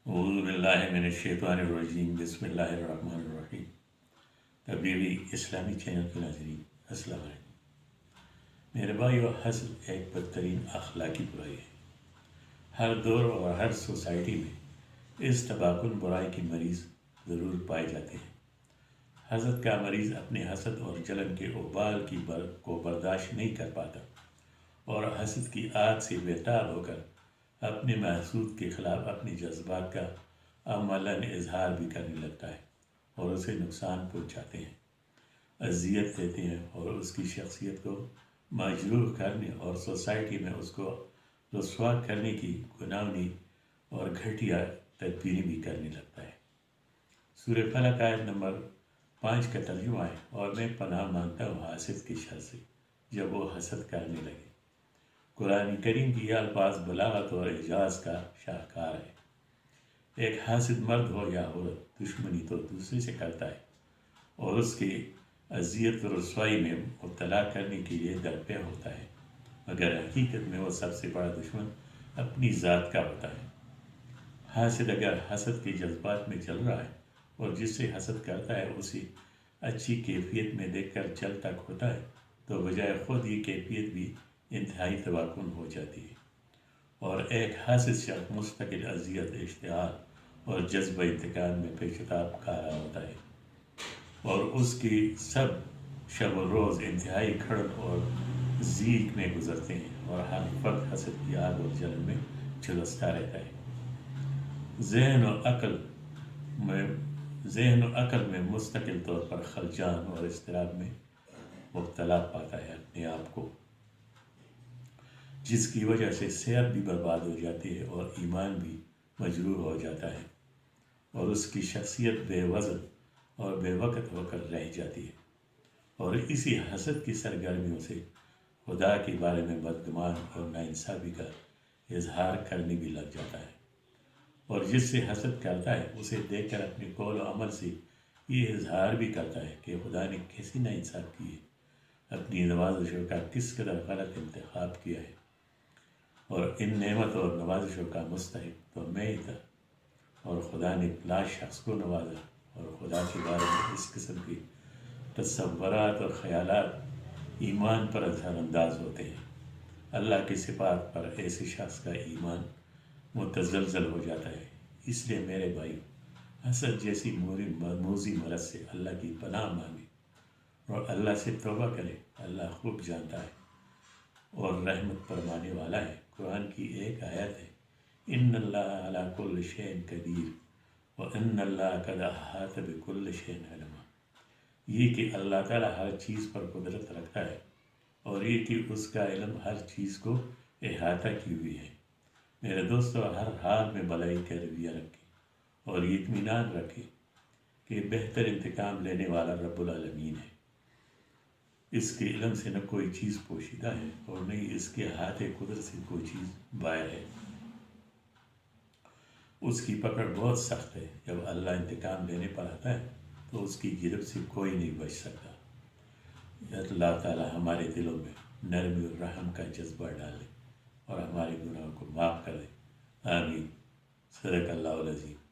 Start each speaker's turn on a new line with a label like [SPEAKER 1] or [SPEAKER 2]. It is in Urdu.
[SPEAKER 1] اعوذ باللہ من الشیطان الرجیم بسم اللہ الرحمن الرحیم۔ تبلیغی اسلامی چینل کے ناظرین السلام علیکم۔ میرے بھائیو، حسد ایک بدترین اخلاقی برائی ہے۔ ہر دور اور ہر سوسائٹی میں اس تباکن برائی کے مریض ضرور پائے جاتے ہیں۔ حسد کا مریض اپنے حسد اور جلن کے ابال کو برداشت نہیں کر پاتا اور حسد کی آگ سے بےتاب ہو کر اپنے محسود کے خلاف اپنے جذبات کا عملاً اظہار بھی کرنے لگتا ہے اور اسے نقصان پہنچاتے ہیں، اذیت دیتے ہیں اور اس کی شخصیت کو مجروح کرنے اور سوسائٹی میں اس کو رسوا کرنے کی گناہنی اور گھٹیا تدبیریں بھی کرنے لگتا ہے۔ سورہ فلق آیت نمبر 5 کا ترجمہ ہے، اور میں پناہ مانگتا ہوں حاسد کی شر سے جب وہ حسد کرنے لگے۔ قرآن کریم کی یہ الفاظ بلاغت اور اعجاز کا شاہکار ہے۔ ایک حاسد مرد ہو یا عورت دشمنی تو دوسرے سے کرتا ہے اور اس کی اذیت و رسوائی میں مبتلا کرنے کے لیے درپے ہوتا ہے، مگر حقیقت میں وہ سب سے بڑا دشمن اپنی ذات کا ہوتا ہے۔ حاسد اگر حسد کے جذبات میں چل رہا ہے اور جس سے حسد کرتا ہے اسے اچھی کیفیت میں دیکھ کر چل تک ہوتا ہے تو بجائے خود یہ کیفیت بھی انتہائی تباکن ہو جاتی ہے، اور ایک حاسد شخص مستقل اذیت، اشتعال اور جذبہ انتقام میں پیشتاب کارا ہوتا ہے، اور اس کی سب شب و روز انتہائی کھڑن اور ضیق میں گزرتے ہیں اور ہر فرد حسد کی آگ اور جلن میں جھلستا رہتا ہے۔ ذہن و عقل میں مستقل طور پر خلجان اور اضطراب میں مبتلا پاتا ہے اپنے آپ کو، جس کی وجہ سے صحت بھی برباد ہو جاتی ہے اور ایمان بھی مجروح ہو جاتا ہے، اور اس کی شخصیت بے وزن اور بے وقت ہو کر رہ جاتی ہے، اور اسی حسد کی سرگرمیوں سے خدا کے بارے میں بدگمان اور ناانصافی کا اظہار کرنے بھی لگ جاتا ہے، اور جس سے حسد کرتا ہے اسے دیکھ کر اپنے قول و عمل سے یہ اظہار بھی کرتا ہے کہ خدا نے کیسی ناانصاف کی ہے، اپنی نوازشوں کا کس قدر غلط انتخاب کیا ہے، اور ان نعمت اور نوازشوں کا مستحق تو میں ہی تھا، اور خدا نے فلاں شخص کو نوازا، اور خدا کے بارے میں اس قسم کے تصورات اور خیالات ایمان پر اثر انداز ہوتے ہیں۔ اللہ کی صفات پر ایسے شخص کا ایمان متزلزل ہو جاتا ہے۔ اس لیے میرے بھائی، حسد جیسی موذی مرض سے اللہ کی پناہ مانگے اور اللہ سے توبہ کرے۔ اللہ خوب جانتا ہے اور رحمت فرمانے والا ہے۔ قرآن کی ایک آیت ہے، ان اللہ علی کل شیء قدیر وان اللہ قد احاط بکل شیء علما، یہ کہ اللہ تعالیٰ ہر چیز پر قدرت رکھتا ہے اور یہ کہ اس کا علم ہر چیز کو احاطہ کی ہوئی ہے۔ میرے دوستو، ہر حال میں بلائی کا رویہ رکھیں اور یہ اطمینان رکھیں کہ بہتر انتقام لینے والا رب العالمین ہے۔ اس کے علم سے نہ کوئی چیز پوشیدہ ہے اور نہ ہی اس کے احاطے قدرت سے کوئی چیز باہر ہے۔ اس کی پکڑ بہت سخت ہے، جب اللہ انتقام لینے پر آتا ہے تو اس کی گرفت سے کوئی نہیں بچ سکتا۔ اللہ تعالی ہمارے دلوں میں نرمی اور رحم کا جذبہ ڈالے اور ہمارے گناہوں کو معاف کر دے۔ آمین۔ صدق اللہ العظیم۔